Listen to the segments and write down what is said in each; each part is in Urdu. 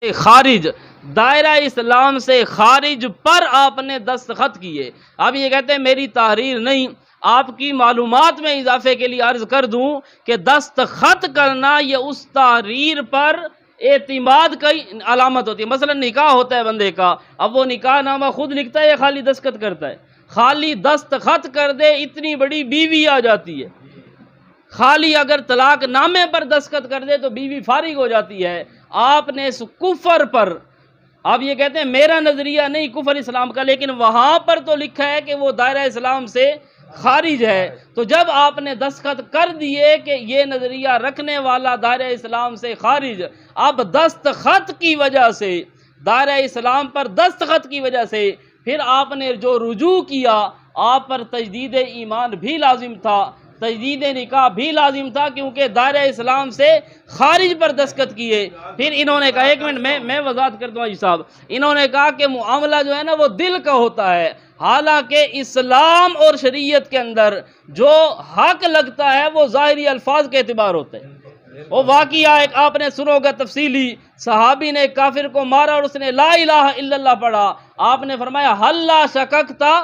خارج، دائرہ اسلام سے خارج پر آپ نے دستخط کیے۔ اب یہ کہتے ہیں میری تحریر نہیں، آپ کی معلومات میں اضافے کے لیے عرض کر دوں کہ دستخط کرنا یہ اس تحریر پر اعتماد کی علامت ہوتی ہے۔ مثلا نکاح ہوتا ہے بندے کا، اب وہ نکاح نامہ خود لکھتا ہے یا خالی دستخط کرتا ہے؟ خالی دستخط کر دے اتنی بڑی بیوی آ جاتی ہے، خالی اگر طلاق نامے پر دستخط کر دے تو بیوی فارغ ہو جاتی ہے۔ آپ نے اس کفر پر، آپ یہ کہتے ہیں میرا نظریہ نہیں کفر اسلام کا، لیکن وہاں پر تو لکھا ہے کہ وہ دائرہ اسلام سے خارج ہے۔ تو جب آپ نے دستخط کر دیے کہ یہ نظریہ رکھنے والا دائرہ اسلام سے خارج، اب دستخط کی وجہ سے، دائرہ اسلام پر دستخط کی وجہ سے پھر آپ نے جو رجوع کیا، آپ پر تجدید ایمان بھی لازم تھا، تجدید نکاح بھی لازم تھا، کیونکہ دائرہ اسلام سے خارج پر دستخط کیے۔ پھر انہوں نے کہا، ایک منٹ میں وضاحت کرتا ہوں جی صاحب، انہوں نے کہا کہ معاملہ جو ہے نا وہ دل کا ہوتا ہے، حالانکہ اسلام اور شریعت کے اندر جو حق لگتا ہے وہ ظاہری الفاظ کے اعتبار ہوتا ہے۔ وہ واقعہ ایک آپ نے سنو گا تفصیلی، صحابی نے ایک کافر کو مارا اور اس نے لا الہ الا اللہ پڑھا، آپ نے فرمایا حلا شککتا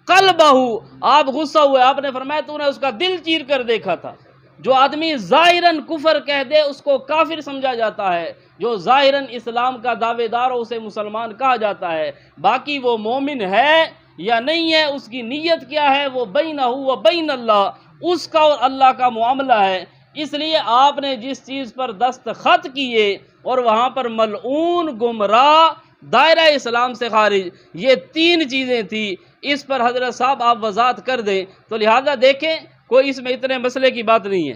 قلبہ، آپ غصہ ہوئے، آپ نے فرمایا تو نے اس کا دل چیر کر دیکھا تھا۔ جو آدمی ظاہراً کفر کہہ دے اس کو کافر سمجھا جاتا ہے، جو ظاہراً اسلام کا دعوے دار ہو اسے مسلمان کہا جاتا ہے، باقی وہ مومن ہے یا نہیں ہے، اس کی نیت کیا ہے، وہ بینہ و بین اللہ، اس کا اور اللہ کا معاملہ ہے۔ اس لیے آپ نے جس چیز پر دستخط کیے اور وہاں پر ملعون، گمراہ، دائرہ اسلام سے خارج، یہ تین چیزیں تھی، اس پر حضرت صاحب آپ وضاحت کر دیں۔ تو لہذا دیکھیں کوئی اس میں اتنے مسئلے کی بات نہیں ہے،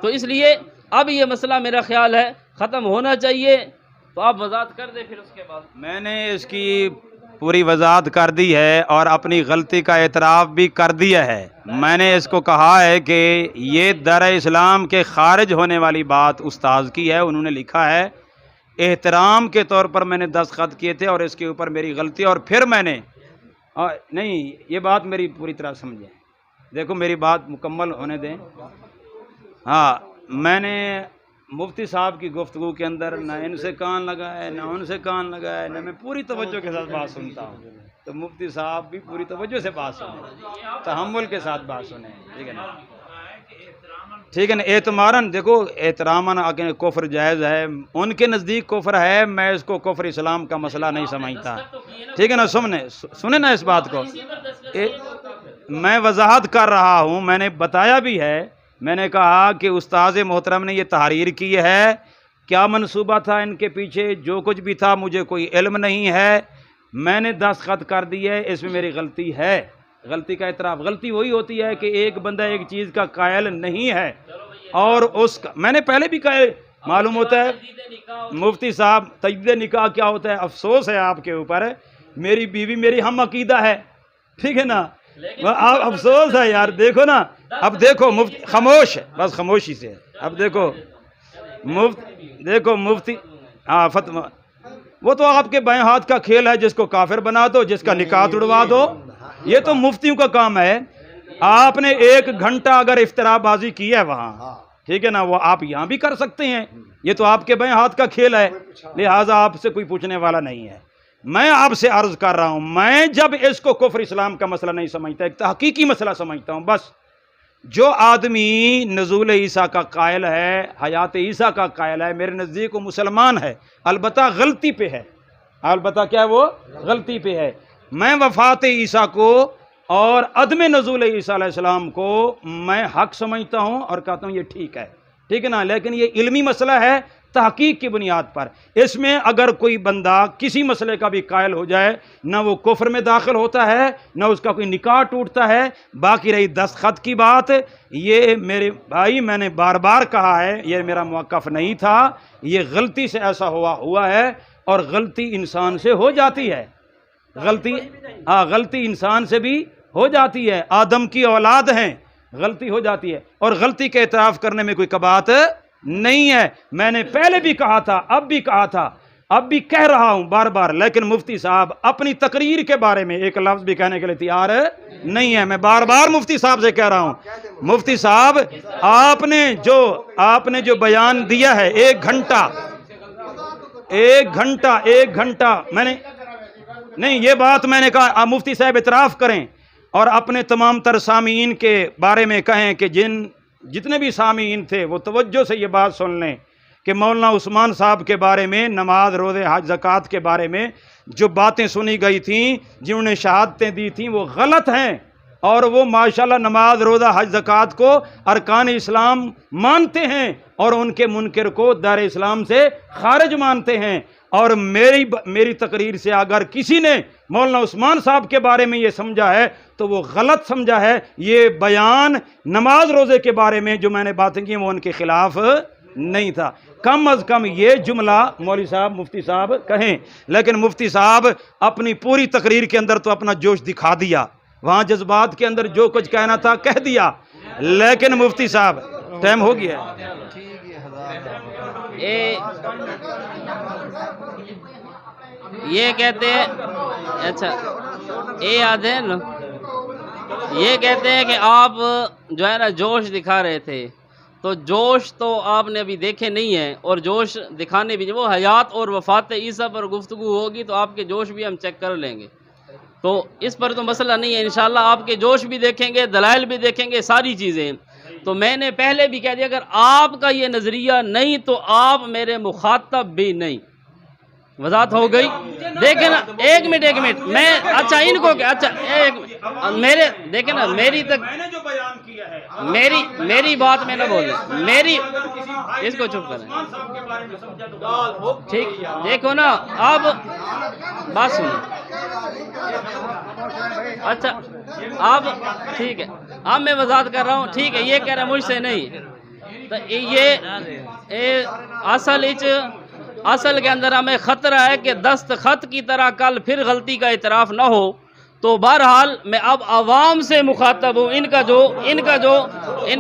تو اس لیے اب یہ مسئلہ میرا خیال ہے ختم ہونا چاہیے، تو آپ وضاحت کر دیں پھر اس کے بعد۔ میں نے اس کی پوری وضاحت کر دی ہے اور اپنی غلطی کا اعتراف بھی کر دیا ہے۔ میں نے اس کو کہا ہے کہ یہ دائرہ اسلام کے خارج ہونے والی بات استاذ کی ہے، انہوں نے لکھا ہے، احترام کے طور پر میں نے دستخط کیے تھے اور اس کے اوپر میری غلطی، اور پھر میں نے نہیں، یہ بات میری پوری طرح سمجھیں، دیکھو میری بات مکمل ہونے دیں۔ ہاں، میں نے مفتی صاحب کی گفتگو کے اندر نہ ان سے کان لگائے نہ ان سے کان لگائے، نہ میں پوری توجہ کے ساتھ بات سنتا ہوں، تو مفتی صاحب بھی پوری توجہ سے بات سنیں، تحمل کے ساتھ بات سنیں، ٹھیک ہے نا؟ ٹھیک ہے نا؟ اعتماداً دیکھو، احتراماً اگر کفر جائز ہے، ان کے نزدیک کفر ہے، میں اس کو کفر اسلام کا مسئلہ نہیں سمجھتا، ٹھیک ہے نا؟ سنیں نا اس بات کو، میں وضاحت کر رہا ہوں، میں نے بتایا بھی ہے، میں نے کہا کہ استاذ محترم نے یہ تحریر کی ہے، کیا منصوبہ تھا ان کے پیچھے، جو کچھ بھی تھا مجھے کوئی علم نہیں ہے، میں نے دستخط کر دی ہے، اس میں میری غلطی ہے، غلطی کا اعتراف۔ غلطی وہی ہوتی ہے کہ ایک بندہ ایک چیز کا قائل نہیں ہے اور اس کا، میں نے پہلے بھی کہا، معلوم ہوتا ہے مفتی صاحب تجدید نکاح کیا ہوتا ہے، افسوس ہے آپ کے اوپر، میری بیوی میری ہم عقیدہ ہے، ٹھیک ہے نا؟ آپ افسوس ہے یار، دیکھو نا، اب دیکھو مفتی خاموش ہے، بس خاموشی سے، اب دیکھو مفتی فتویٰ، وہ تو آپ کے بائیں ہاتھ کا کھیل ہے، جس کو کافر بنا دو، جس کا نکاح توڑوا دو، یہ تو مفتیوں کا کام ہے۔ آپ نے 1 گھنٹہ اگر افتراء بازی کی ہے وہاں، ٹھیک ہے نا، وہ آپ یہاں بھی کر سکتے ہیں، یہ تو آپ کے بائیں ہاتھ کا کھیل ہے، لہٰذا آپ سے کوئی پوچھنے والا نہیں ہے۔ میں آپ سے عرض کر رہا ہوں، میں جب اس کو کفر اسلام کا مسئلہ نہیں سمجھتا، ایک تحقیقی مسئلہ سمجھتا ہوں، بس جو آدمی نزول عیسیٰ کا قائل ہے، حیات عیسیٰ کا قائل ہے، میرے نزدیک وہ مسلمان ہے، البتہ غلطی پہ ہے، البتہ کیا ہے، وہ غلطی پہ ہے۔ میں وفات عیسیٰ کو اور عدم نزول عیسیٰ علیہ السلام کو میں حق سمجھتا ہوں اور کہتا ہوں یہ ٹھیک ہے، ٹھیک ہے نا، لیکن یہ علمی مسئلہ ہے، تحقیق کی بنیاد پر، اس میں اگر کوئی بندہ کسی مسئلے کا بھی قائل ہو جائے، نہ وہ کفر میں داخل ہوتا ہے، نہ اس کا کوئی نکاح ٹوٹتا ہے۔ باقی رہی دستخط کی بات، یہ میرے بھائی میں نے بار بار کہا ہے، یہ میرا موقف نہیں تھا، یہ غلطی سے ایسا ہوا ہے، اور غلطی انسان سے ہو جاتی ہے، غلطی انسان سے بھی ہو جاتی ہے، آدم کی اولاد ہیں، غلطی ہو جاتی ہے، اور غلطی کے اعتراف کرنے میں کوئی کبات نہیں ہے۔ میں نے پہلے بھی کہا تھا، اب بھی کہا تھا، اب بھی کہہ رہا ہوں بار بار، لیکن مفتی صاحب اپنی تقریر کے بارے میں ایک لفظ بھی کہنے کے لیے تیار نہیں ہے۔ میں بار بار مفتی صاحب سے کہہ رہا ہوں، مفتی صاحب آپ نے جو بیان دیا ہے 1 گھنٹہ، ایک گھنٹہ میں نے نہیں، یہ بات میں نے کہا مفتی صاحب اعتراف کریں اور اپنے تمام تر سامعین کے بارے میں کہیں کہ جتنے بھی سامعین تھے وہ توجہ سے یہ بات سن لیں کہ مولانا عثمان صاحب کے بارے میں، نماز، روزے، حج، زکوٰۃ کے بارے میں جو باتیں سنی گئی تھیں، جنہوں نے شہادتیں دی تھیں، وہ غلط ہیں، اور وہ ماشاءاللہ نماز، روزہ، حج، زکوٰۃ کو ارکان اسلام مانتے ہیں اور ان کے منکر کو دار اسلام سے خارج مانتے ہیں۔ اور میری تقریر سے اگر کسی نے مولانا عثمان صاحب کے بارے میں یہ سمجھا ہے تو وہ غلط سمجھا ہے۔ یہ بیان نماز روزے کے بارے میں جو میں نے باتیں کی وہ ان کے خلاف نہیں تھا۔ کم از کم یہ جملہ مولوی صاحب، مفتی صاحب کہیں، لیکن مفتی صاحب اپنی پوری تقریر کے اندر تو اپنا جوش دکھا دیا، وہاں جذبات کے اندر جو کچھ کہنا تھا کہہ دیا، لیکن مفتی صاحب ٹائم ہو گیا۔ یہ کہتے ہیں، اچھا یہ یاد ہے نا، یہ کہتے ہیں کہ آپ جو ہے نا جوش دکھا رہے تھے، تو جوش تو آپ نے ابھی دیکھے نہیں ہیں، اور جوش دکھانے بھی وہ حیات اور وفات عیسیٰ پر گفتگو ہوگی تو آپ کے جوش بھی ہم چیک کر لیں گے، تو اس پر تو مسئلہ نہیں ہے، انشاءاللہ آپ کے جوش بھی دیکھیں گے، دلائل بھی دیکھیں گے، ساری چیزیں۔ تو میں نے پہلے بھی کہہ دیا اگر آپ کا یہ نظریہ نہیں تو آپ میرے مخاطب بھی نہیں۔ وضاحت ہو گئی؟ دیکھیں نا، ایک منٹ میں، اچھا ان کو اچھا میرے دیکھیں نا، میری تک میری بات میں نہ بولیں، میری اس کو چپ کریں، ٹھیک؟ دیکھو نا اب بات سنیں، اچھا اب ٹھیک ہے، اب میں وضاحت کر رہا ہوں، ٹھیک ہے؟ یہ کہہ رہا ہے مجھ سے نہیں، تو یہ اصل کے اندر ہمیں خطرہ ہے کہ دستخط کی طرح کل پھر غلطی کا اعتراف نہ ہو، تو بہرحال میں اب عوام سے مخاطب ہوں، ان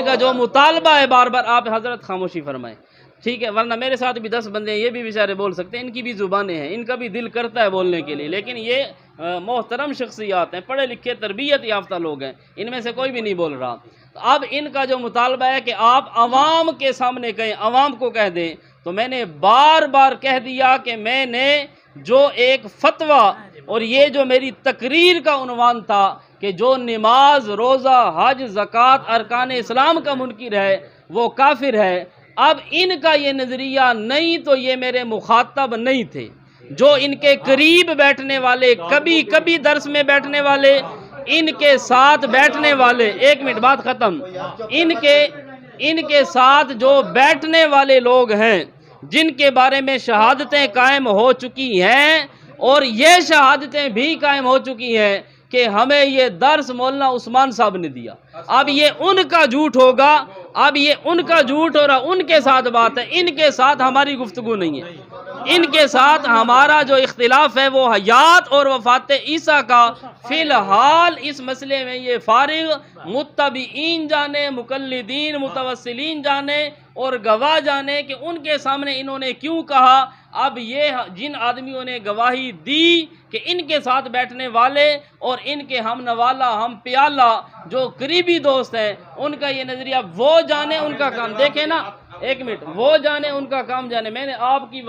کا جو مطالبہ ہے بار بار آپ حضرت خاموشی فرمائیں، ٹھیک ہے؟ ورنہ میرے ساتھ بھی 10 بندے ہیں، یہ بھی بیچارے بول سکتے ہیں، ان کی بھی زبانیں ہیں، ان کا بھی دل کرتا ہے بولنے کے لیے، لیکن یہ محترم شخصیات ہیں، پڑھے لکھے تربیت یافتہ لوگ ہیں، ان میں سے کوئی بھی نہیں بول رہا۔ اب ان کا جو مطالبہ ہے کہ آپ عوام کے سامنے کہیں، عوام کو کہہ دیں، تو میں نے بار بار کہہ دیا کہ میں نے جو ایک فتویٰ اور یہ جو میری تقریر کا عنوان تھا کہ جو نماز، روزہ، حج، زکوٰۃ ارکان اسلام کا منکر ہے وہ کافر ہے، اب ان کا یہ نظریہ نہیں تو یہ میرے مخاطب نہیں تھے۔ جو ان کے قریب بیٹھنے والے، کبھی درس میں بیٹھنے والے، ان کے ساتھ بیٹھنے والے، ایک منٹ بات ختم، ان کے ساتھ جو بیٹھنے والے لوگ ہیں جن کے بارے میں شہادتیں قائم ہو چکی ہیں، اور یہ شہادتیں بھی قائم ہو چکی ہیں کہ ہمیں یہ درس مولانا عثمان صاحب نے دیا، اب یہ ان کا جھوٹ ہوگا، اب یہ ان کا جھوٹ ہو رہا، ان کے ساتھ بات ہے، ان کے ساتھ ہماری گفتگو نہیں ہے، ان کے ساتھ ہمارا جو اختلاف ہے وہ حیات اور وفات عیسیٰ کا، فی الحال اس مسئلے میں یہ فارغ متبعین جانے، مقلدین متوسلین جانے اور گواہ جانے کہ ان کے سامنے انہوں نے کیوں کہا۔ اب یہ جن آدمیوں نے گواہی دی کہ ان کے ساتھ بیٹھنے والے اور ان کے ہم نوالا، ہم پیالہ جو قریبی دوست ہیں، ان کا یہ نظریہ، وہ جانے، ان کا کام دیکھیں نا، ایک منٹ، وہ جانے، ان کا کام جانے۔ میں نے آپ کی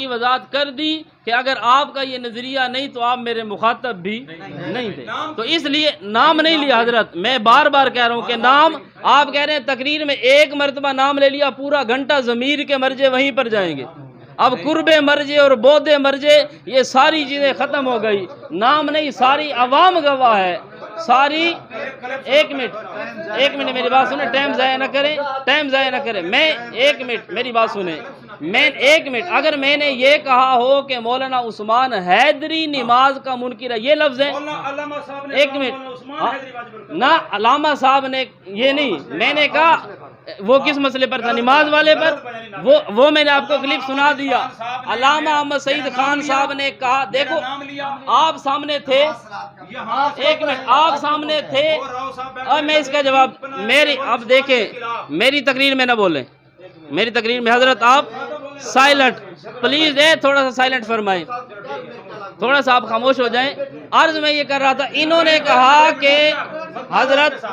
وضاحت کر دی کہ اگر آپ کا یہ نظریہ نہیں تو آپ میرے مخاطب بھی نہیں تھے، تو اس لیے نام نہیں لیا حضرت، میں بار بار کہہ رہا ہوں کہ نام، آپ کہہ رہے ہیں تقریر میں ایک مرتبہ نام لے لیا، پورا گھنٹہ ضمیر کے مرجے وہیں پر جائیں گے، اب قرب مرجے اور بود مرجے یہ ساری چیزیں ختم ہو گئی، نام نہیں، ساری عوام گواہ ہے، ساری۔ ایک منٹ میری بات سنیں، ٹائم ضائع نہ کریں، میں ایک منٹ میری بات سنیں، ایک منٹ، اگر میں نے یہ کہا ہو کہ مولانا عثمان حیدری نماز کا منکر ہے، یہ لفظ ہے، ایک منٹ، نہ علامہ صاحب نے یہ نہیں، میں نے کہا وہ کس مسئلے پر تھا، نماز والے پر، وہ میں نے آپ کو کلپ سنا دیا، علامہ احمد سعید خان صاحب نے کہا، دیکھو آپ سامنے تھے، ایک منٹ، آپ سامنے تھے، اور میں اس کا جواب اب دیکھیں، میری تقریر میں نہ بولیں، میری تقریر میں حضرت آپ سائلنٹ پلیز، تھوڑا سا سائلنٹ فرمائیں، تھوڑا سا آپ خاموش ہو جائیں۔ عرض میں یہ کر رہا تھا، انہوں نے کہا کہ حضرت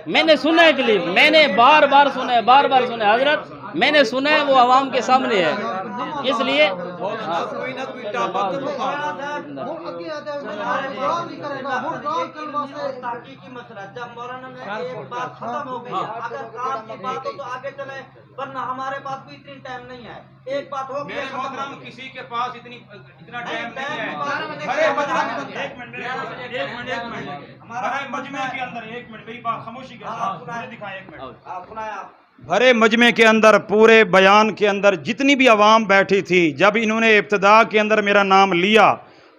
میں نے سنا ہے کلپ، میں نے بار بار سنا ہے، بار بار سنا ہے حضرت، میں نے سنا ہے، وہ عوام کے سامنے ہے، اس لیے تحقیقی مسئلہ جب مولانا نے ایک بات ختم ہو گئی ہے، اگر کام کی بات ہو تو آگے چلے، ورنہ ہمارے پاس بھی اتنی ٹائم نہیں ہے، ایک بات ہو گئی محترم کسی کے پاس اتنا ٹائم نہیں ہے، بھرے مجمع کے اندر پورے بیان کے اندر جتنی بھی عوام بیٹھی تھی، جب انہوں نے ابتدا کے اندر میرا نام لیا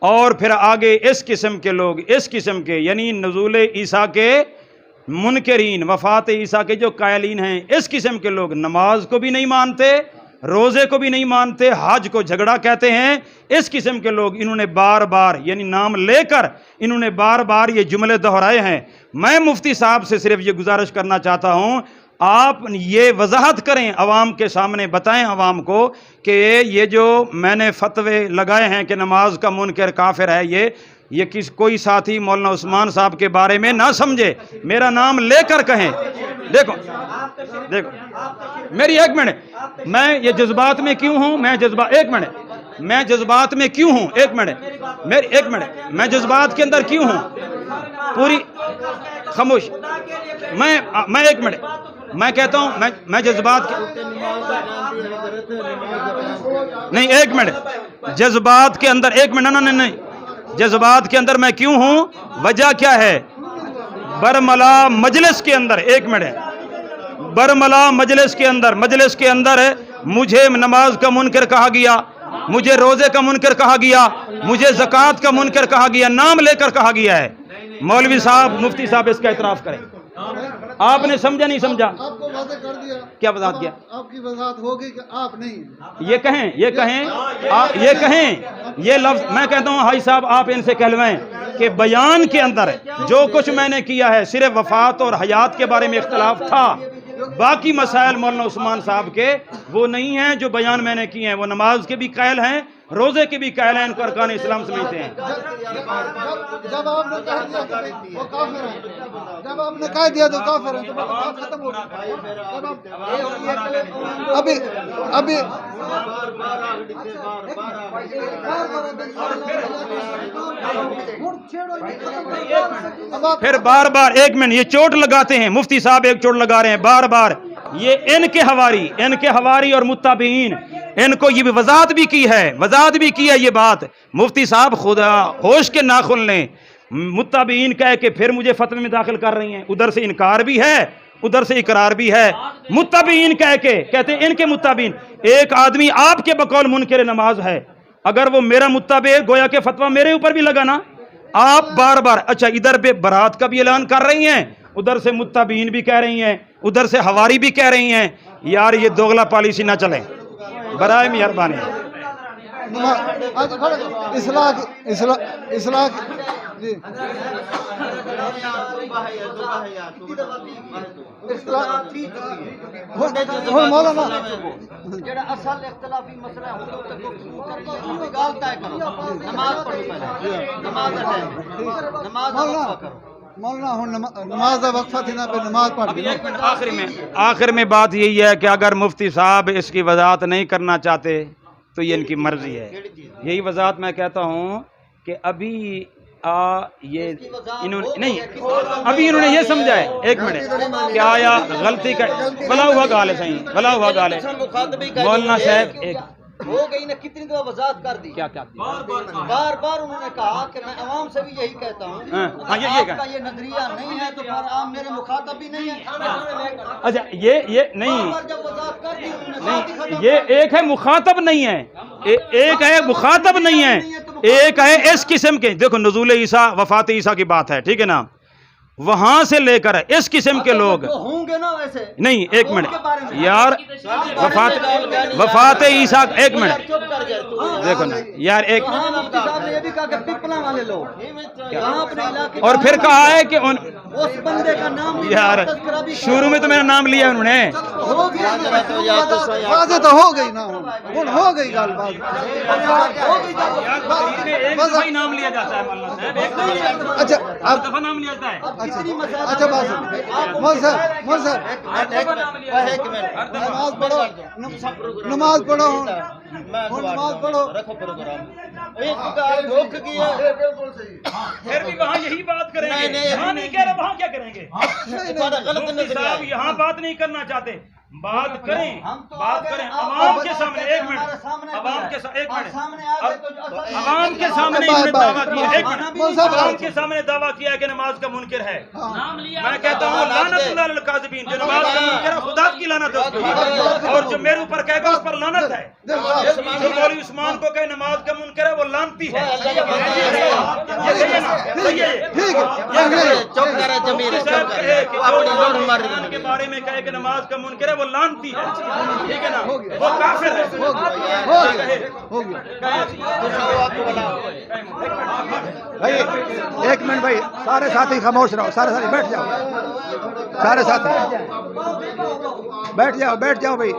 اور پھر آگے اس قسم کے لوگ، اس قسم کے یعنی نزول عیسیٰ کے منکرین، وفات عیسیٰ کے جو قائلین ہیں، اس قسم کے لوگ نماز کو بھی نہیں مانتے، روزے کو بھی نہیں مانتے، حج کو جھگڑا کہتے ہیں، اس قسم کے لوگ انہوں نے بار بار یعنی نام لے کر انہوں نے بار بار یہ جملے دہرائے ہیں۔ میں مفتی صاحب سے صرف یہ گزارش کرنا چاہتا ہوں، آپ یہ وضاحت کریں، عوام کے سامنے بتائیں عوام کو کہ یہ جو میں نے فتوے لگائے ہیں کہ نماز کا منکر کافر ہے، یہ کوئی ساتھی مولانا عثمان صاحب کے بارے میں نہ سمجھے، میرا نام لے کر کہیں۔ دیکھو میری ایک منٹ، میں یہ جذبات میں کیوں ہوں، میں جذبات میں کیوں ہوں، ایک منٹ میں جذبات کے اندر کیوں ہوں، پوری خاموش، میں ایک منٹ میں کہتا ہوں، میں جذبات نہیں، ایک منٹ جذبات کے اندر، ایک منٹ نہیں جذبات کے اندر میں کیوں ہوں، وجہ کیا ہے؟ برملا مجلس کے اندر، ایک منٹ برملا مجلس کے اندر مجھے نماز کا منکر کہا گیا، مجھے روزے کا منکر کہا گیا، مجھے زکوٰۃ کا منکر کہا گیا، نام لے کر کہا گیا ہے۔ مولوی صاحب، مفتی صاحب اس کا اعتراف کریں۔ آپ نے سمجھا نہیں سمجھا؟ آپ کو واضح کر دیا، کیا وضاحت کیا؟ آپ کی وضاحت ہوگی کہ آپ نہیں، یہ کہیں یہ لفظ میں کہتا ہوں، حاجی صاحب آپ ان سے کہلوائیں کہ بیان کے اندر جو کچھ میں نے کیا ہے صرف وفات اور حیات کے بارے میں اختلاف تھا، باقی مسائل مولانا عثمان صاحب کے وہ نہیں ہیں جو بیان میں نے کیے ہیں، وہ نماز کے بھی قائل ہیں، روزے کے بھی قائل ہیں، ان کو ارکان اسلام سمجھتے ہیں۔ جب آپ نے کہہ دیا کہ وہ کافر ہیں، جب آپ نے کہہ دیا تو کافر ہیں، تو بات ختم ہو گئی۔ پھر بار بار ایک منٹ یہ چوٹ لگاتے ہیں، مفتی صاحب ایک چوٹ لگا رہے ہیں بار بار، یہ ان کے حواری اور متابعین، ان کو یہ بھی وضاحت بھی کی ہے یہ بات، مفتی صاحب خدا ہوش کے ناخن لیں، متابعین کہہ کے پھر مجھے فتوے میں داخل کر رہی ہیں، ادھر سے انکار بھی ہے ادھر سے اقرار بھی ہے، متابعین کہہ کے کہتے ہیں ان کے متابعین، ایک آدمی آپ کے بقول منکر نماز ہے، اگر وہ میرا متابع گویا کہ فتویٰ میرے اوپر بھی لگانا، آپ بار بار اچھا ادھر پہ برات کا بھی اعلان کر رہی ہیں، ادھر سے متابعین بھی کہہ رہی ہیں، ادھر سے حواری بھی کہہ رہی ہیں، یار یہ دوغلا پالیسی نہ چلیں برائے مہربانی۔ اصلاح جی مولانا جڑا اصل اختلافی مسئلہ ہے تو گفتگو کریں، گال طے کرو، نماز پڑھو پہلے، نماز کا ٹائم، نماز کا وقفہ کرو۔ مولانا نماز کا وقفہ تھی نا، پہ نماز پڑھ دی۔ آخر میں بات یہی ہے کہ اگر مفتی صاحب اس کی وضاحت نہیں کرنا چاہتے تو یہ ان کی مرضی ہے، یہی وضاحت میں کہتا ہوں کہ ابھی انہوں نے یہ سمجھا ہے، ایک منٹ کہ آیا غلطی کا بھلا ہوا گال ہے، صحیح بھلا ہوا گال ہے مولانا صاحب، ایک ہو گئی نے کتنی دفعہ وضاحت کر دی، کیا بار بار انہوں نے کہا کہ میں عوام سے بھی یہی کہتا ہوں، آپ کا یہ نظریہ نہیں ہے تو پھر آپ میرے مخاطب بھی نہیں ہیں۔ اچھا یہ نہیں، جب وضاحت کر دی یہ ایک ہے مخاطب نہیں ہے، ایک ہے مخاطب نہیں ہے، ایک ہے اس قسم کے، دیکھو نزول عیسیٰ وفات عیسیٰ کی بات ہے، ٹھیک ہے نا، وہاں سے لے کر اس قسم کے لوگ ہوں گے نا ویسے نہیں، ایک منٹ یار، وفات عیسیٰ، ایک منٹ دیکھو نا یار، ایک یہ بھی کہا کہ پپلا والے لوگ اپنے علاقے اور پھر کہا ہے کہ اس بندے کا نام یار شروع میں تو میرا نام لیا انہوں نے، واضح تو ہو گئی نا ہوں ہو گئی گل بات بس نام لیا جاتا ہے مولانا صاحب ایک اچھا اب دفعہ نام لیا جاتا ہے اچھا بس مول صاحب نماز پڑھو نماز پڑھو نماز پڑھو رکھو پروگرام ایک گال ڈھوک گئی ہے بالکل صحیح پھر بھی وہاں یہی بات کریں گے نہیں، یہاں نہیں کہہ رہے وہاں کیا کریں گے تمہارا غلط مفتی نظریہ صاحب ہے یہاں بات نہیں کرنا چاہتے بات کریں بات کریں عوام کے سامنے ایک منٹ عوام کے سامنے ایک منٹ عوام کے سامنے انہوں نے دعویٰ کیا ایک منٹ عوام کے سامنے دعویٰ کیا ہے کہ نماز کا منکر ہے میں کہتا ہوں لعنت اللہ علی الکاذبین جو نماز کا منکر ہے خدا کی لعنت ہے اس پر اور جو میرے اوپر کہے گا اس پر لعنت ہے جو مولوی عثمان کو کہے نماز کا منکر ہے وہ لعنتی ہے چپ کرے جمیل چپ کرے کے بارے میں کہے کہ نماز کا منکر ہے وہ لعنتی ہے ٹھیک ہے نا وہ کافر ہے ایک منٹ بھائی سارے ساتھی خاموش رہو سارے ساتھی بیٹھ جاؤ سارے ساتھی بیٹھ جاؤ بھائی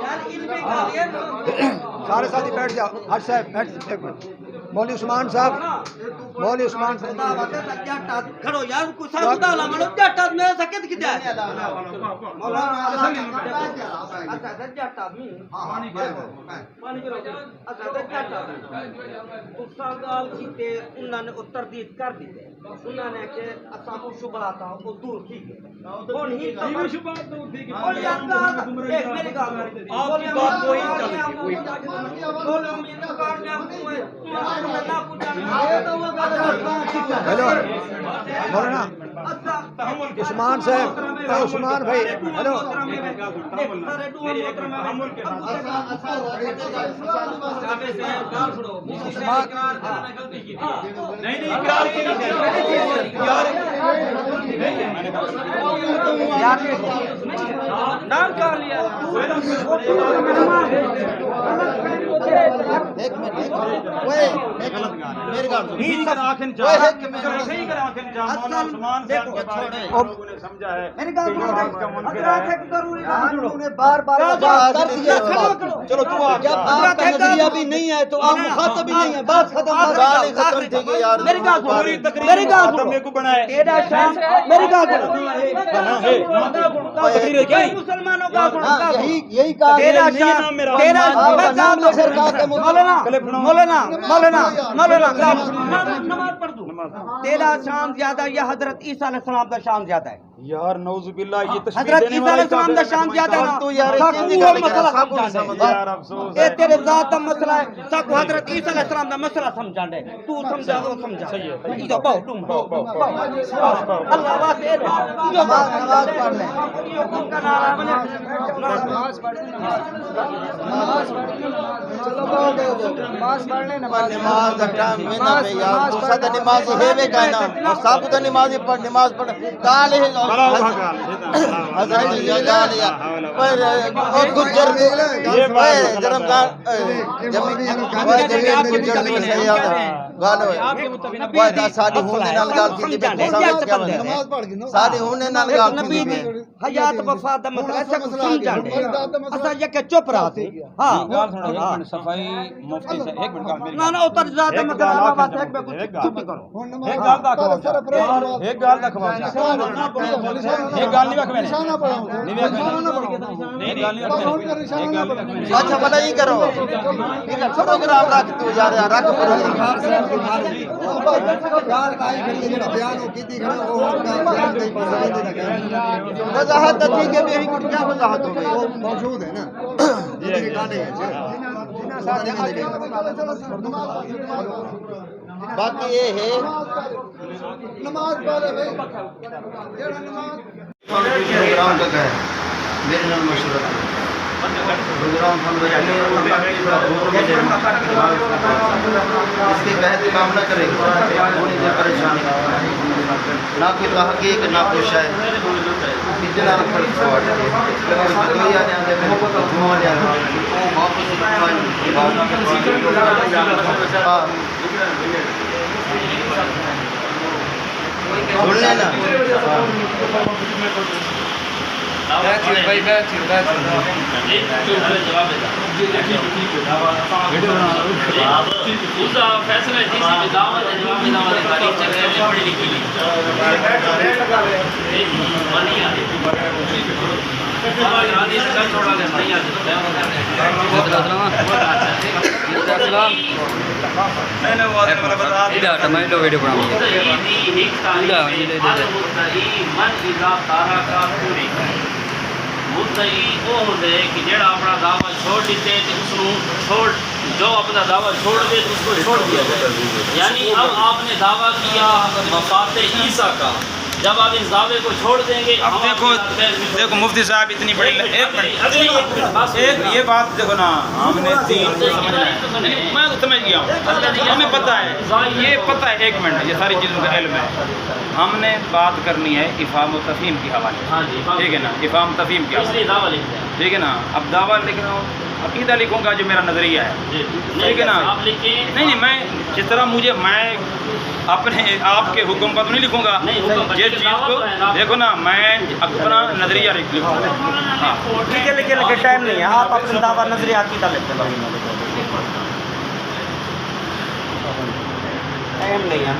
سارے ساتھی بیٹھ جاؤ حج صاحب بیٹھ ایک منٹ مولوی عثمان صاحب کھڑو یار کو سر خدا لا مڑو جٹ آدمی سکت کی جائے مولانا اچھا جٹ آدمی پانی کرو اچھا جٹ آدمی استاد گال کیتے انہاں نے تردید کر دی انہاں نے کہ اساں کو شبہات تھا وہ دور ٹھیک ہے کون ہی شبہات دور ٹھیک ہے اور یار ایک میری گل آپ کی بات کوئی بولو میرے کارڈ میں کوئی مولانا عثمان صاحب عثمان بھائی ہلو نام کر لیا بار بار چلو جب آپ کا نظریہ بھی نہیں ہے تو آپ مخاطب بھی نہیں ہے بات ختم تھی کہ یار میری بات مسلمانوں کا یہی کہا تیرا شان زیادہ یا حضرت عیسیٰ علیہ السلام کا شان زیادہ ہے یار نعوذ باللہ یہ حضرت عیسیٰ علیہ السلام کا شان زیادہ ہے تو یار اے تیرے ذات کا مسئلہ ہے سب حضرت عیسیٰ علیہ السلام کا مسئلہ سمجھان ہے تو سمجھا وہ سمجھا یہ تو بہت تم اللہ واسطے نماز پڑھ لیں نماز پڑھ نماز ٹائم میں نہ یار دوسرا تو نماز ہے بے کائنا اور سب تو نماز پڑھ کال ہے حضرت جلال پر اور گجر یہ جرم کا گال ہے وہ سادی ہونے نال گال کی سادی ہونے نال گال کی حیات وفات دا مسئلہ سب سمجھان اسا یہ کہ چپ رہا تھے ہاں صفائی مفتی سے ایک منٹ نہ نہ اتر ذات مسئلہ بات ہے کہ چھٹی کرو ایک گال دا کھوا ایک گال دا کھوا ایک گال نہیں رکھنے اچھا بھلا یہ کرو پروگرام رکھ تو یار رکھ وضاحت ٹھیک ہے بھی کیا وضاحت ہو گئی موجود ہے نا باقی یہ ہے نماز پروگرام کا ہے میرے نام مشورہ پروگرام اس کے تحت کام نہ کرے ہونے پریشانی نہ کوئی تحقیق نہ کوئی شاید اتنا فرق ہوا سن لینا ٹماٹو ویڈیو بنا مدعی وہ ہوتے کہ جڑا اپنا دعویٰ چھوڑ دیتے تو اس کو چھوڑ جو اپنا دعویٰ چھوڑ دے تو اس کو چھوڑ دیا جائے. یعنی اب آپ نے دعویٰ کیا وفات عیسیٰ کا, جب آپ اس دعوے کو چھوڑ دیں گے. اب دیکھو مفتی صاحب اتنی بڑی ایک یہ بات دیکھو نا, ہم نے دین میں سمجھ گیا ہوں, ہمیں پتہ ہے, یہ پتہ ہے, ایک منٹ, یہ ساری چیزوں کا علم ہے. ہم نے بات کرنی ہے افہام و تفہیم کی حوالے, ٹھیک ہے نا, افہام تفہیم کی حوالے, ٹھیک ہے نا. اب دعویٰ لکھ رہا ہوں, عقیدہ لکھوں گا جو میرا نظریہ ہے, ٹھیک ہے نا. نہیں میں جس طرح مجھے, میں اپنے آپ کے حکم پر تو نہیں لکھوں گا, یہ چیز کو دیکھو نا, میں اپنا نظریہ لکھوں گا. ہاں لکھے ٹائم نہیں ہے, آپ اپنے دعویٰ نظریہ عقیدہ لکھتے ہیں, ٹائم نہیں ہے.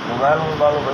موبائل بھائی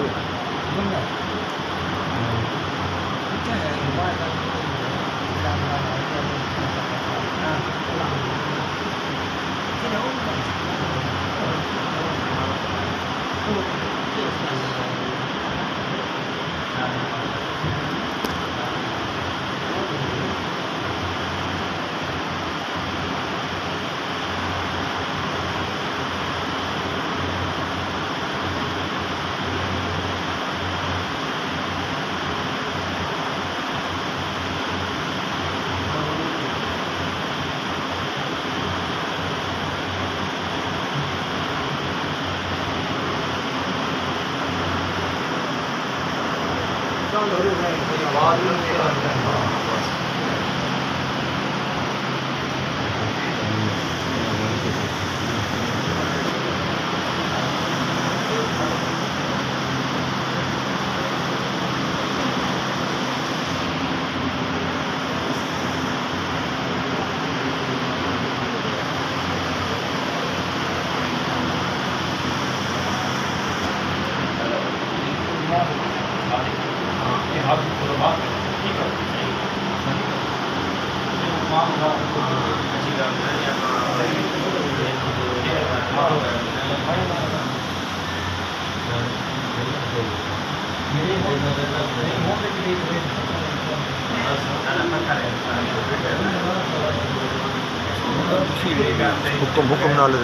حکم نہ لے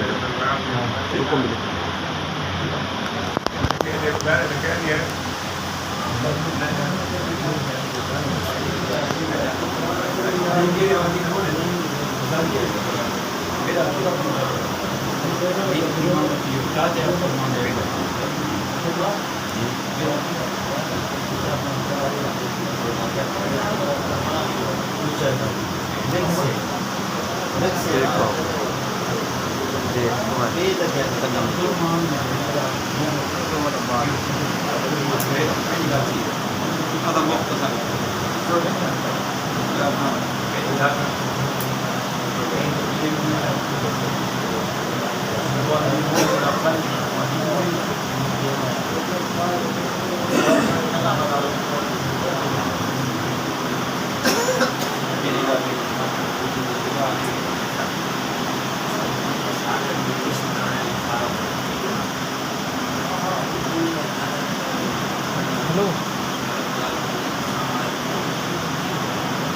حکم بھی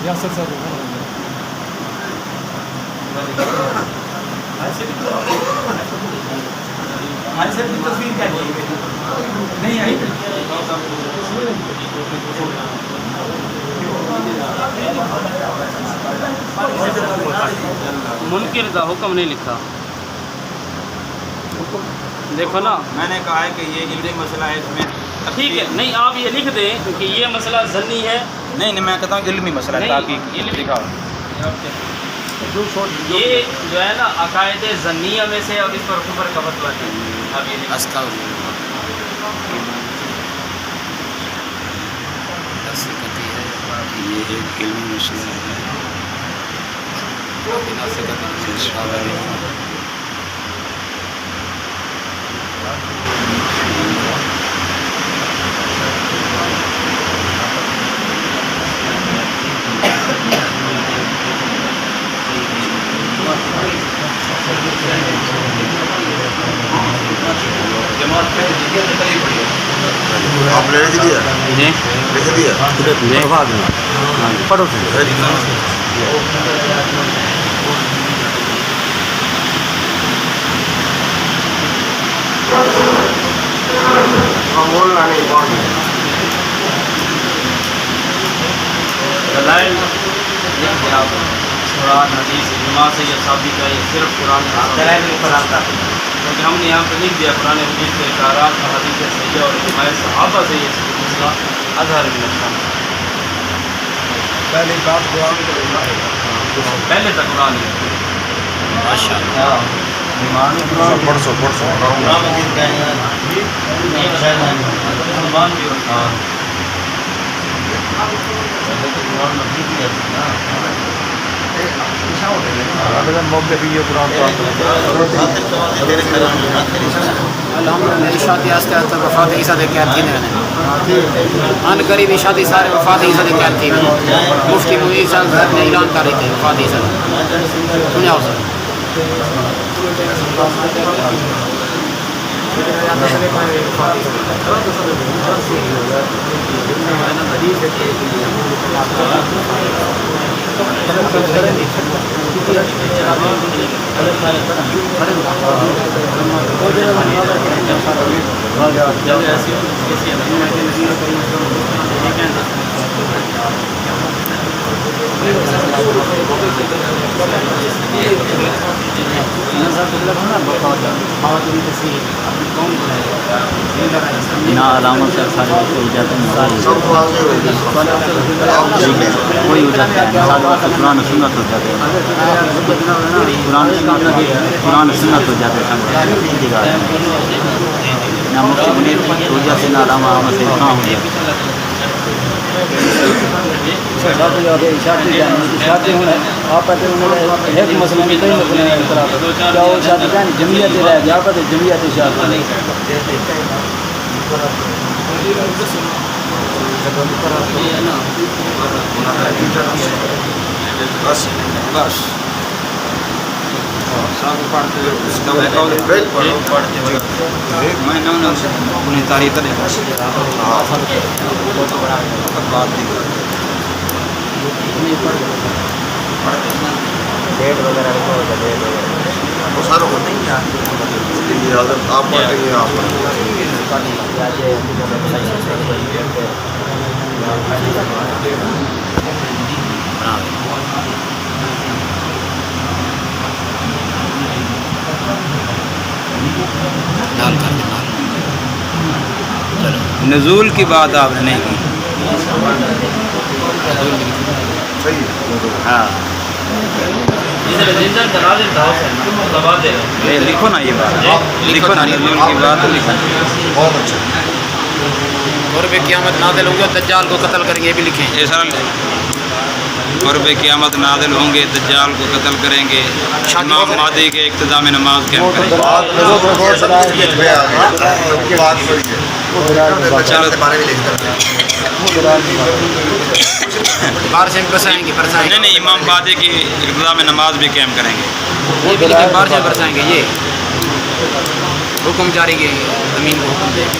یاسر صاحب ہماری سر کی تصویر کیا نہیں آئی منکر کا حکم نہیں لکھا. دیکھو نا, میں نے کہا ہے کہ یہ علمی مسئلہ ہے, اس میں ٹھیک ہے, نہیں آپ یہ لکھ دیں کہ یہ مسئلہ ظنی ہے. نہیں میں کہتا ہوں علمی مسئلہ ہے, تاکہ یہ جو ہے نا عقائد ظنیہ میں سے, اور اس پر کفر کا فتویٰ ہے. اب یہ لکھ یہ ایک علمی مسئلہ ہے. آپ نے لکھ دیا, لکھ دیا, پڑھو دلائل دیکھیں آپ, قرآن حدیث اجماع سے یہ ثابت ہے, یہ صرف قرآن دلائل میں قرآن کا, کیونکہ ہم نے یہاں پہ لکھ دیا قرآن حدیث کے اشارات اور حدیث سیاح اور اجماع صحابہ سے یہ مسئلہ اظہر من الشمس. پہلے بات قرآن پہلے تک قرآن ہے. ماشاء اللہ, پڑھو مسلمان بھی ہوتا ہے. میری شادی وفات عیسیٰ دے قید تھی ان قریبی شادی سارے وفات عیسیٰ دے قید تھی. مفتی مجید صاحب گھر میں اعلان کر رہے تھے وفات عیسیٰ. سنیا سر علامت سے سارے ہو جاتے ہیں, کوئی ہو جاتا ہے قرآن سنت ہو جاتے ہیں, قرآن سنت ہو جاتے ہیں. نہ مفتی منیر ہو جاتے ہیں, نہ علامہ احمد سے کہاں ہو جاتے ہیں. نزول کی بات آپ نے نہیں کی. ہاں لکھو نا, یہ بات لکھو نا, نزول کی بات لکھو. بہت اچھا. قرب قیامت نازل ہوں گے, دجال کو قتل کریں گے, یہ بھی لکھیں. ایسا قرب قیامت نازل ہوں گے, دجال کو قتل کریں گے, امام مہدی کے اقتداء میں نماز قائم کریں گے. باہر سے برسائیں گے, نہیں نہیں, امام مہدی کی اقتداء میں نماز بھی قائم کریں گے. یہ بھی لکھیں, باہر سے برسائیں گے. یہ حکم جاری کے امین کو حکم دے گے.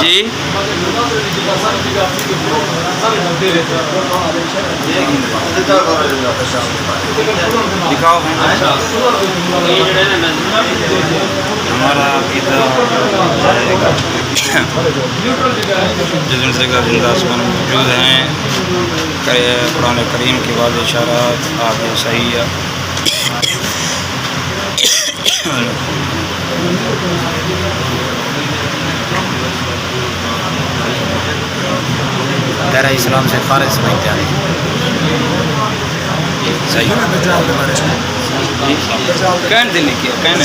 جی دکھاؤ ہمارا عقیدہ جسم سے کا زندہ آسمان موجود ہیں قرآن کریم کے بعد اشارات آگے صحیح ہے دائرہ اسلام سے خارج سمجھتے ہیں صحیح کہنے دل کیا کہنے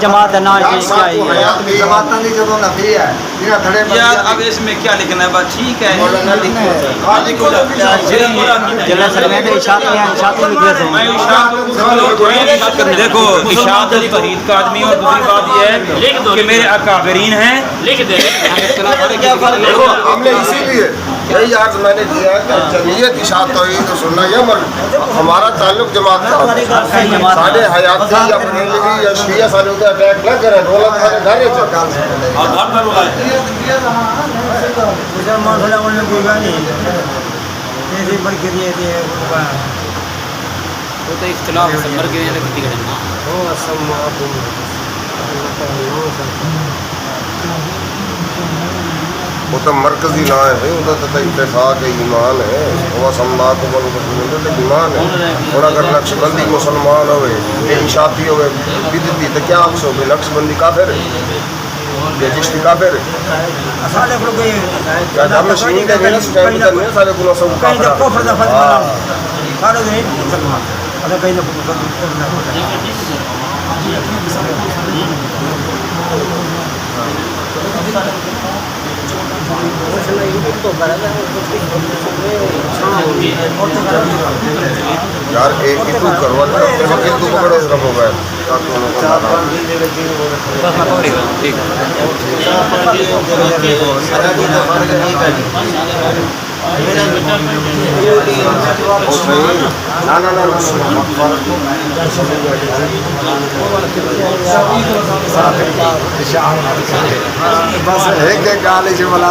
جماعت ہے نا یار اب اس میں کیا لکھنا ہے بات ٹھیک ہے دیکھو اشاعت علی فرید کا آدمی اور دوسری بات یہ ہے کہ میرے اکابرین ہیں لکھ دے دیکھو ہم نے اسی لیے یہی عرض میں نے کیا کہ جمعیت اشاعت توحید تو سننا یہ ہمارا تعلق جماعت کا سارے حیاتی یا بریلوی یا شیعہ سارے ادھر اٹیک نہ کریں دولت سارے گھر وہ تو اختلاف مر کے وہ تو مرکزی نہ ہے بھائی وہ تو اتفاق ایمان ہے وہ سماعت کو ایمان ہے اور اگر نقش بندی مسلمان ہوئے انشاتی ہوئے بدتی تو کیا آپ سو نقش بندی کافر ہے یہ چشتی کافر ہے کیا ہم شیعہ کے میرے سٹائل کا نہیں سارے گناہ سب کافر یار ایک ہی تو کروا لو ایک تو پکڑو اس کا موبائل بس ایک گال سے والا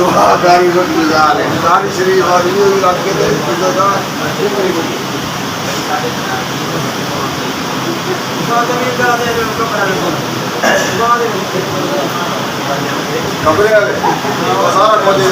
دعا داری گزار ہے ساری شریف آدمی علاقے دے کپڑے والے سارا مزے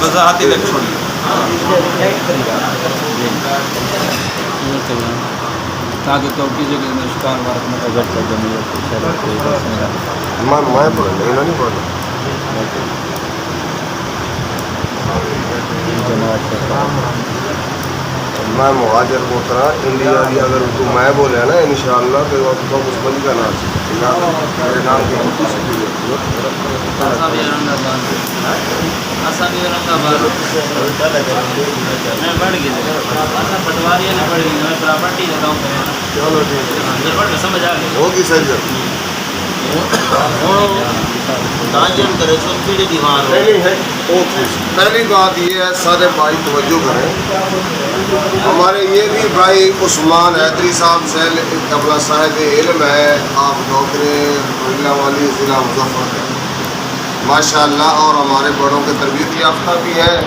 وضاحت الیکٹرانک تاکہ توقی جگہ میں شکار وارک میں اگر سے جمعیت میں پڑھنا انہوں نہیں پڑھنا میں مہاجر پوترا انڈیا کی اگر تو میں بولے نا انشاءاللہ تو اس بندی کا نام میرے نام کی ہوگی سر پہلی بات یہ ہے سارے بھائی توجہ کریں ہمارے یہ بھی بھائی عثمان حیدری صاحب سے اپنا صاحب علم ہے آپ ڈاکٹر ضلع والی ضلع مظفر ہے ماشاء اللہ اور ہمارے بڑوں کے تربیت یافتہ بھی ہیں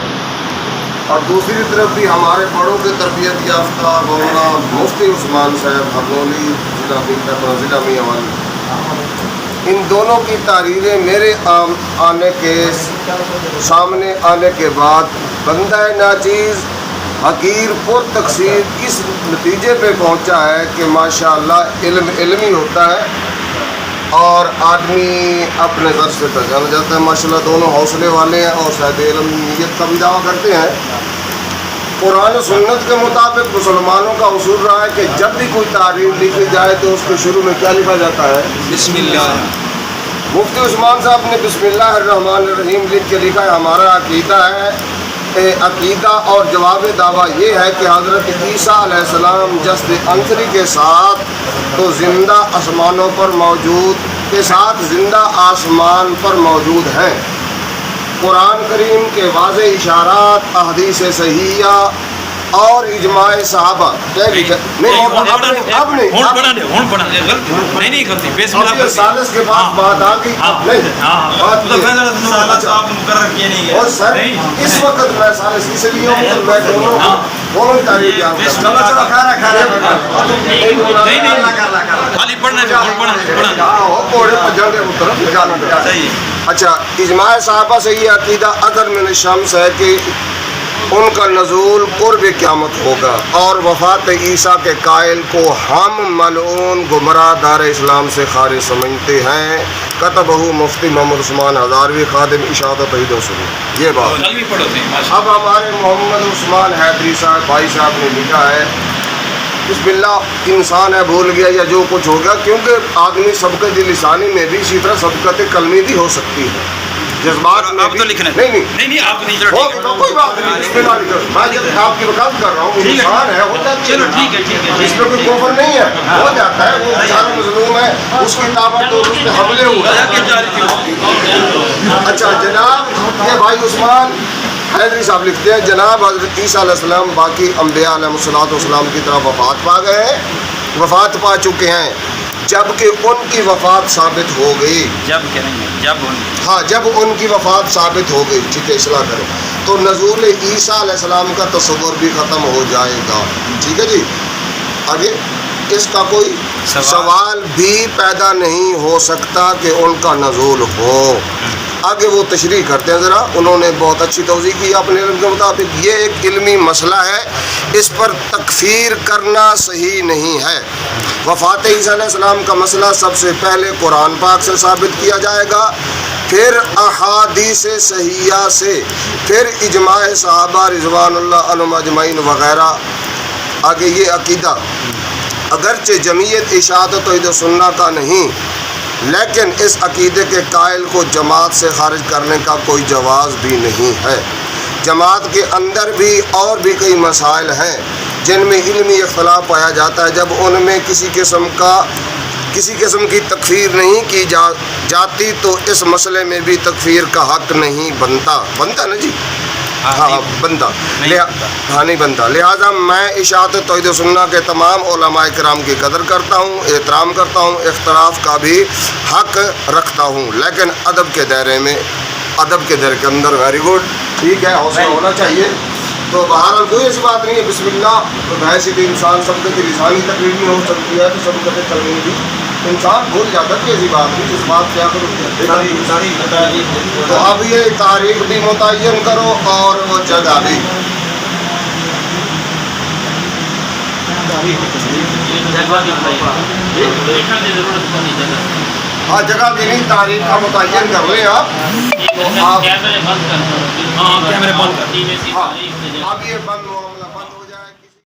اور دوسری طرف بھی ہمارے بڑوں کے تربیت یافتہ مولانا مفتی عثمان صاحب ہرنولی ضلع میاں والی ان دونوں کی تحریریں میرے سامنے آنے کے بعد بندہ ناچیز حقیر پر تقسیر اس نتیجے پہ پہنچا ہے کہ ماشاءاللہ علم علمی ہوتا ہے اور آدمی اپنے در سے پہچانا جاتا ہے ماشاءاللہ دونوں حوصلے والے ہیں اور شاید علم نیت کا بھی دعویٰ کرتے ہیں قرآن و سنت کے مطابق مسلمانوں کا اصول رہا ہے کہ جب بھی کوئی تحریر لکھی جائے تو اس کے شروع میں کیا لکھا جاتا ہے بسم اللہ مفتی عثمان صاحب نے بسم اللہ الرحمن الرحیم لکھ کے لکھا ہے ہمارا عقیدہ ہے عقیدہ اور جواب دعویٰ یہ ہے کہ حضرت عیسیٰ علیہ السلام جسد عنصری کے ساتھ تو زندہ آسمانوں پر موجود کے ساتھ زندہ آسمان پر موجود ہیں قرآن کریم کے واضح اشارات احادیث صحیحہ اور اجماع صحابہ سالس کے بعد بات آ گئی اور سر اس وقت میں سالس اس لیے ہوں میں دونوں تاریخ اچھا اجماع صحابہ سے یہ عقیدہ اگر من الشمس ہے کہ ان کا نزول قرب قیامت ہوگا اور وفات عیسیٰ کے قائل کو ہم ملعون گمراہ دار اسلام سے خارج سمجھتے ہیں کتبہ مفتی محمد عثمان ہزاروی خادم اشاعت توحید و سنت یہ بات اب ہمارے محمد عثمان حیدری صاحب بھائی صاحب نے لکھا ہے بسم اللہ انسان ہے بھول گیا یا جو کچھ ہو گیا کیونکہ آدمی سبقت لسانی میں بھی اسی طرح سبقت قلمی بھی ہو سکتی ہے جذبات میں بھی نہیں آپ کوئی بات نہیں بسم اللہ لکھو میں جب آپ کی وکالت کر رہا ہوں انسان ہے ہوتا ہے چلو ٹھیک ہے اس میں کوئی کفر نہیں ہے ہو جاتا ہے وہ بیچارہ مظلوم ہے اس کی طاقت اور اس پہ حملے ہوئے اچھا جناب یہ بھائی عثمان حیدری صاحب لکھتے ہیں جناب حضرت عیسیٰ علیہ السلام باقی انبیاء علیہ السلام کی طرح وفات پا گئے ہیں وفات پا چکے ہیں جبکہ ان کی وفات ثابت ہو گئی جب ان کی وفات ثابت ہو گئی ٹھیک ہے اصلاح کریں تو نزول عیسیٰ علیہ السلام کا تصور بھی ختم ہو جائے گا ٹھیک ہے جی آگے اس کا کوئی سوال بھی پیدا نہیں ہو سکتا کہ ان کا نزول ہو آگے وہ تشریح کرتے ہیں ذرا، انہوں نے بہت اچھی توضیح کی اپنے علم کے مطابق. یہ ایک علمی مسئلہ ہے، اس پر تکفیر کرنا صحیح نہیں ہے. وفات عیسیٰ علیہ السلام کا مسئلہ سب سے پہلے قرآن پاک سے ثابت کیا جائے گا، پھر احادیث صحیحہ سے، پھر اجماع صحابہ رضوان اللہ عنہم اجمعین وغیرہ. آگے یہ عقیدہ اگرچہ جمعیت اشاعت توحید و سنت کا نہیں، لیکن اس عقیدے کے قائل کو جماعت سے خارج کرنے کا کوئی جواز بھی نہیں ہے. جماعت کے اندر بھی اور بھی کئی مسائل ہیں جن میں علمی اختلاف پایا جاتا ہے. جب ان میں کسی قسم کی تکفیر نہیں کی جاتی تو اس مسئلے میں بھی تکفیر کا حق نہیں بنتا نا جی. ہاں بنتا نہیں بنتا. لہٰذا میں اشاعت توحید و سنت کے تمام علماء کرام کی قدر کرتا ہوں، احترام کرتا ہوں، اختلاف کا بھی حق رکھتا ہوں، لیکن ادب کے دائرے کے اندر. ویری گڈ، ٹھیک ہے، حوصلہ ہونا چاہیے. تو بہرحال کوئی ایسی بات نہیں ہے. بسم اللہ. تو بحیثیت انسان سبقت لسانی تقریر بھی ہو سکتی ہے، تو سبقت قلمی بھی انسان بھول جاتا ہے. ایسی بات نہیں، اس بات کیا کرو. تو اب یہ تاریخ بھی متعین کرو اور وہ جگہ بھی. ہاں جگہ بھی نہیں، تاریخ کا متعین کر لیں آپ. اب یہ بند معاملہ بند ہو